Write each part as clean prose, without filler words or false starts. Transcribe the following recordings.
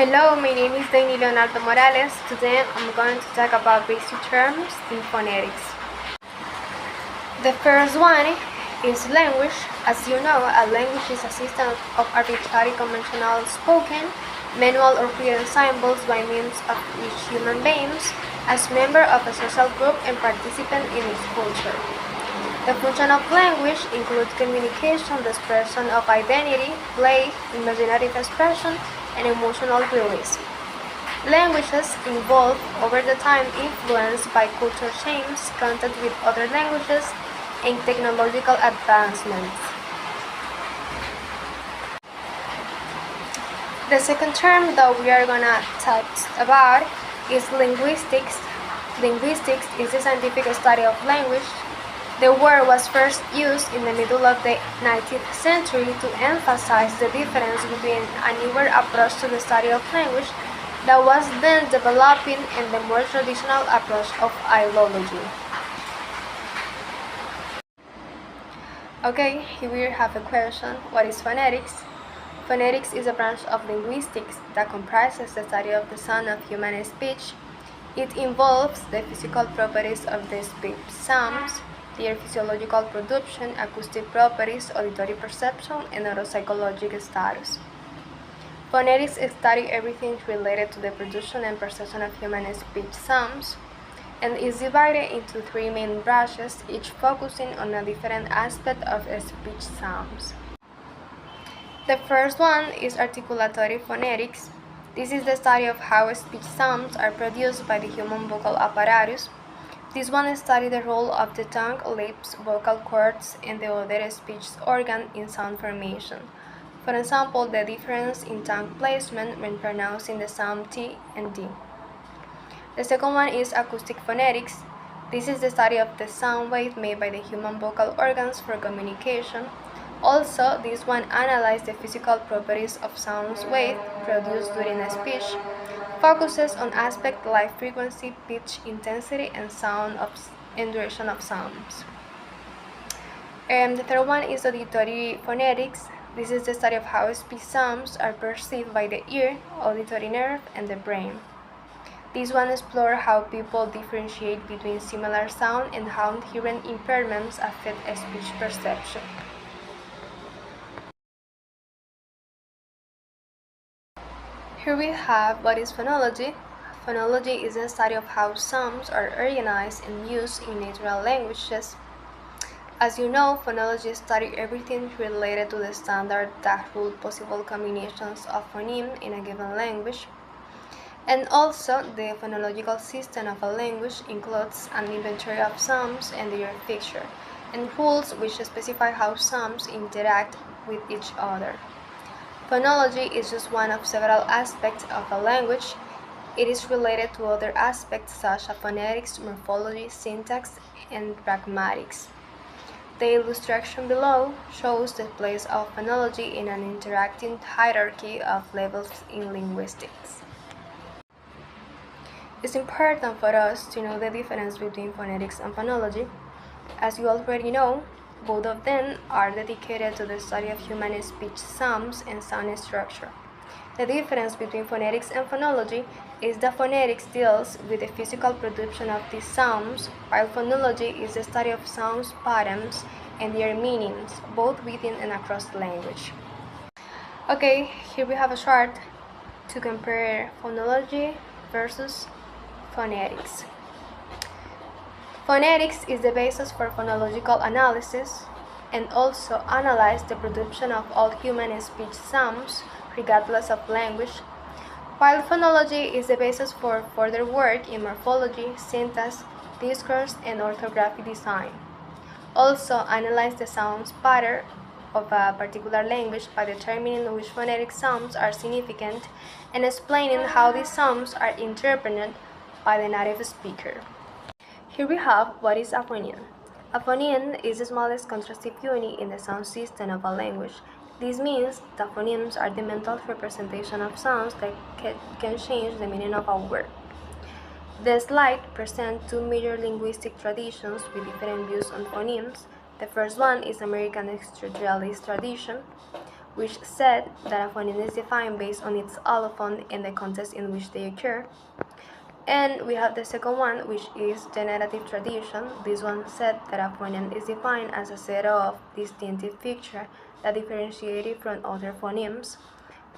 Hello, my name is Dani Leonardo Morales. Today I'm going to talk about basic terms in phonetics. The first one is language. As you know, a language is a system of arbitrary conventional spoken, manual or written symbols by means of which human beings, as member of a social group and participant in its culture. The function of language includes communication, the expression of identity, play, imaginative expression, and emotional release. Languages evolve over the time influenced by cultural change, contact with other languages, and technological advancements. The second term that we are going to talk about is linguistics. Linguistics is the scientific study of language. The word was first used in the middle of the 19th century to emphasize the difference between a newer approach to the study of language that was then developing and the more traditional approach of philology. Okay, here we have a question. What is phonetics? Phonetics is a branch of linguistics that comprises the study of the sound of human speech. It involves the physical properties of the speech sounds, their physiological production, acoustic properties, auditory perception, and neuropsychological status. Phonetics study everything related to the production and perception of human speech sounds, and is divided into three main branches, each focusing on a different aspect of speech sounds. The first one is articulatory phonetics. This is the study of how speech sounds are produced by the human vocal apparatus. This one studies the role of the tongue, lips, vocal cords, and the other speech organ in sound formation. For example, the difference in tongue placement when pronouncing the sound T and D. The second one is acoustic phonetics. This is the study of the sound wave made by the human vocal organs for communication. Also, this one analyzes the physical properties of sound wave produced during a speech, focuses on aspects like frequency, pitch, intensity, and duration of sounds. The third one is auditory phonetics. This is the study of how speech sounds are perceived by the ear, auditory nerve, and the brain. This one explores how people differentiate between similar sound and how hearing impairments affect speech perception. Here we have what is phonology. Phonology is the study of how sounds are organized and used in natural languages. As you know, phonology studies everything related to the standard that rule possible combinations of phonemes in a given language. And also, the phonological system of a language includes an inventory of sounds and their fixture, and rules which specify how sounds interact with each other. Phonology is just one of several aspects of a language. It is related to other aspects such as phonetics, morphology, syntax, and pragmatics. The illustration below shows the place of phonology in an interacting hierarchy of levels in linguistics. It's important for us to know the difference between phonetics and phonology. As you already know, both of them are dedicated to the study of human speech sounds and sound structure. The difference between phonetics and phonology is that phonetics deals with the physical production of these sounds, while phonology is the study of sounds patterns and their meanings, both within and across the language. Okay, here we have a chart to compare phonology versus phonetics. Phonetics is the basis for phonological analysis and also analyzes the production of all human speech sounds, regardless of language, while phonology is the basis for further work in morphology, syntax, discourse, and orthographic design. Also analyze the sounds pattern of a particular language by determining which phonetic sounds are significant and explaining how these sounds are interpreted by the native speaker. Here we have what is a phoneme. A phoneme is the smallest contrastive unit in the sound system of a language. This means that phonemes are the mental representation of sounds that can change the meaning of a word. The slide presents two major linguistic traditions with different views on phonemes. The first one is American structuralist tradition, which said that a phoneme is defined based on its allophone and the context in which they occur. And we have the second one, which is generative tradition. This one said that a phoneme is defined as a set of distinctive features that differentiate it from other phonemes.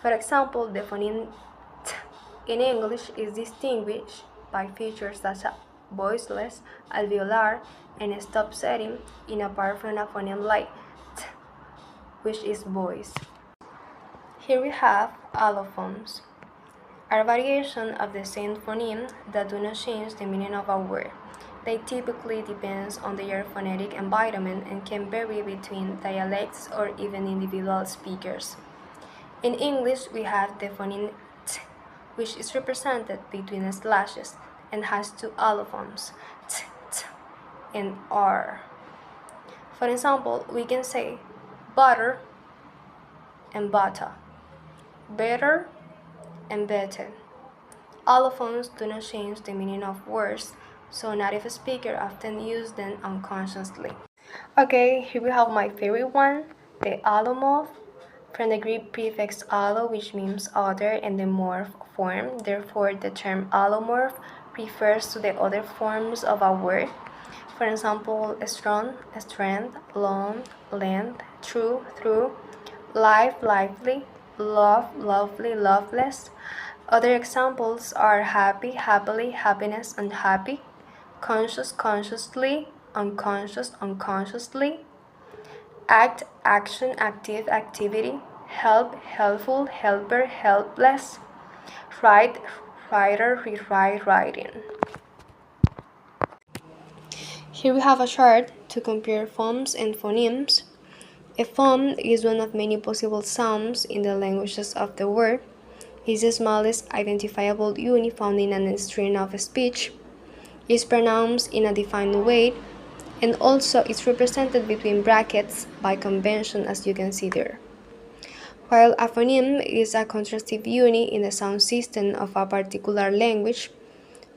For example, the phoneme t in English is distinguished by features such as voiceless, alveolar, and stop setting, in apart from a phoneme like t, which is voice. Here we have allophones, are variations of the same phoneme that do not change the meaning of a word. They typically depend on their phonetic environment and can vary between dialects or even individual speakers. In English, we have the phoneme t, which is represented between slashes and has two allophones, t, t, and r. For example, we can say butter and butter, better and better. Allophones do not change the meaning of words, so native speakers often use them unconsciously. Okay, here we have my favorite one, the allomorph, from the Greek prefix allo, which means other, and the morph, form. Therefore, the term allomorph refers to the other forms of a word. For example, strong, strength, long, length, true, through, life, lively, love, lovely, loveless. Other examples are happy, happily, happiness, unhappy, conscious, consciously, unconscious, unconsciously, act, action, active, activity, help, helpful, helper, helpless, write, writer, rewrite, writing. Here we have a chart to compare phones and phonemes. A phone is one of many possible sounds in the languages of the world. It is the smallest identifiable unit found in a string of speech. It is pronounced in a defined way, and also is represented between brackets by convention, as you can see there. While a phoneme is a contrastive unit in the sound system of a particular language,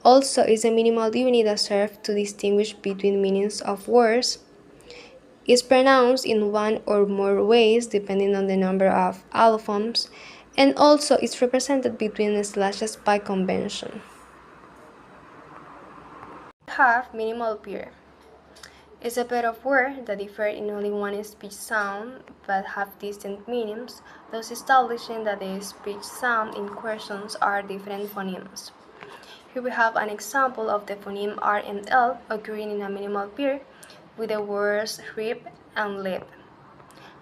also is a minimal unit that serves to distinguish between meanings of words. Is pronounced in one or more ways depending on the number of allophones, and also is represented between slashes by convention. We have minimal pair. It's a pair of words that differ in only one speech sound but have distinct meanings, thus establishing that the speech sound in questions are different phonemes. Here we have an example of the phoneme R and L occurring in a minimal pair with the words rib and lip.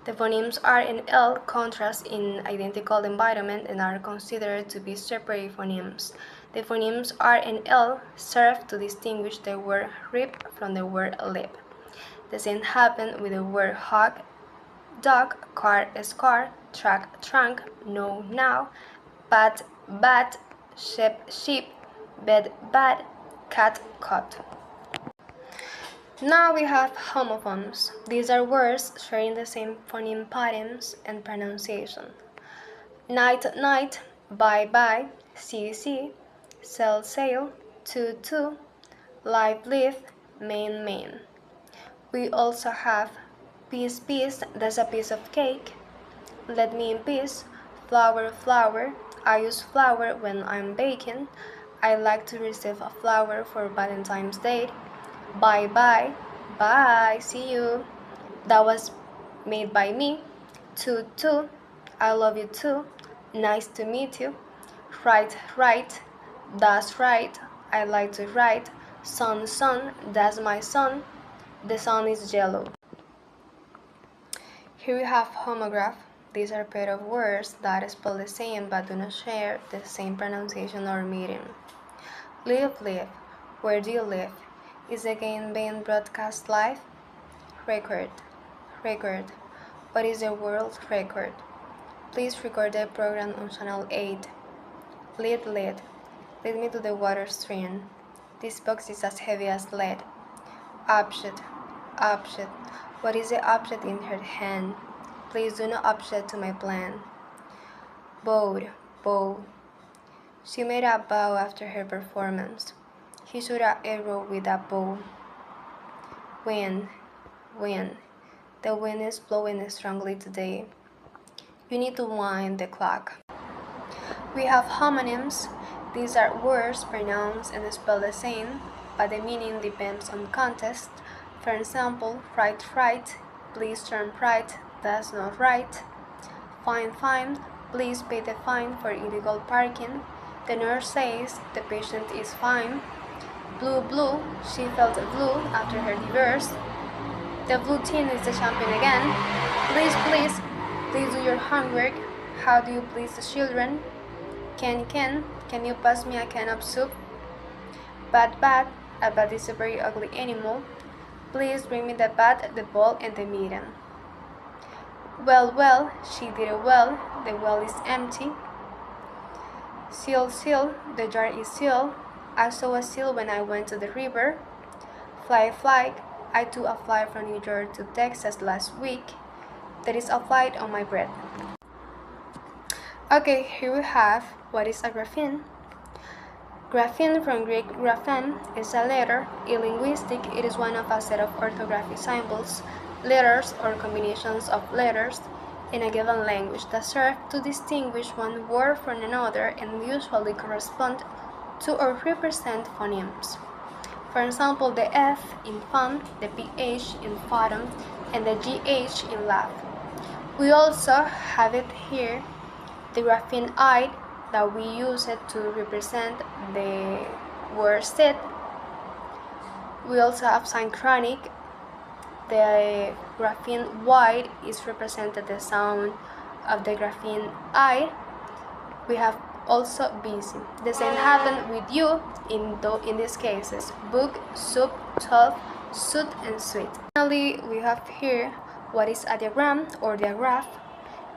The phonemes R and L contrast in identical environment and are considered to be separate phonemes. The phonemes R and L serve to distinguish the word rib from the word lip. The same happened with the word hog, dog, car, scar, truck, trunk, no, now, bat, bat, sheep, sheep, bed, bad, cat, cut. Now we have homophones. These are words sharing the same phoneme patterns and pronunciation. Night, night, bye, bye, see, see, sail, sail, to, live, live, main, main. We also have piece, piece, that's a piece of cake, let me in peace, flower, flower, I use flour when I'm baking, I like to receive a flower for Valentine's Day, bye bye, bye, see you, that was made by me, too, I love you too, nice to meet you, right, right, that's right, I like to write, sun, sun, that's my sun, the sun is yellow. Here we have homograph. These are a pair of words that spell the same but do not share the same pronunciation or meaning. Live, live. Where do you live? Is the game being broadcast live? Record. Record. What is the world record? Please record the program on channel 8. Lead, lead. Lead me to the water stream. This box is as heavy as lead. Object. Object. What is the object in her hand? Please do not object to my plan. Bow, bow. She made a bow after her performance. He shot an arrow with a bow. Wind, wind. The wind is blowing strongly today. You need to wind the clock. We have homonyms. These are words pronounced and spelled the same, but the meaning depends on context. For example, right, please turn right, that's not right. Fine, please pay the fine for illegal parking. The nurse says the patient is fine. Blue, she felt blue after her divorce. The blue team is the champion again. Please do your homework. How do you please the children? Can you pass me a can of soup? Bad, a bat is a very ugly animal. Please bring me the bat, the ball, and the mitten. Well, she did it well. The well is empty. Seal, the jar is sealed. I saw a seal when I went to the river. Fly, I took a flight from New York to Texas last week. There is a flight on my bread. Okay, here we have what is a grapheme. Grapheme, from Greek graphen, is a letter. In linguistics, it is one of a set of orthographic symbols, letters or combinations of letters in a given language that serve to distinguish one word from another and usually correspond to or represent phonemes. For example, the F in fun, the PH in photon, and the GH in laugh. We also have it here, the grapheme I, that we use it to represent the word sit. We also have synchronic. The grapheme Y is represented the sound of the grapheme I. We have also busy. The same happened with you in these cases: book, soup, 12, suit, and sweet. Finally, we have here what is a diagram or diagraph.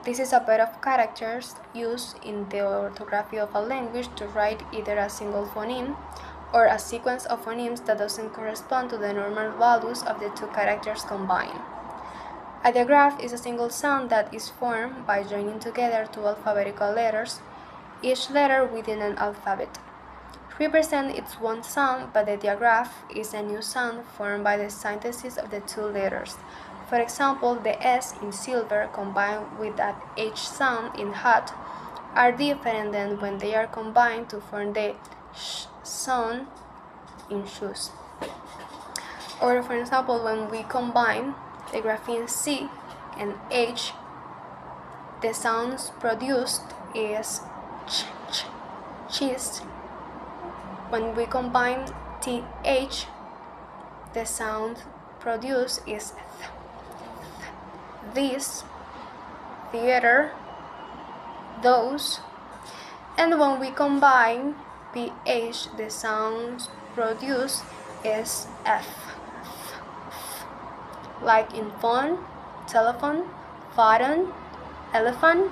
This is a pair of characters used in the orthography of a language to write either a single phoneme or a sequence of phonemes that doesn't correspond to the normal values of the two characters combined. A diagraph is a single sound that is formed by joining together two alphabetical letters, each letter within an alphabet. Represent its one sound, but the diagraph is a new sound formed by the synthesis of the two letters. For example, the S in silver combined with that H sound in hot are different than when they are combined to form the sh sound in shoes. Or for example, when we combine the grapheme C and H, the sounds produced is cheese. When we combine TH, the sound produced is this, theater, those. And when we combine PH, the sound produced is F, like in phone, telephone, photon, elephant,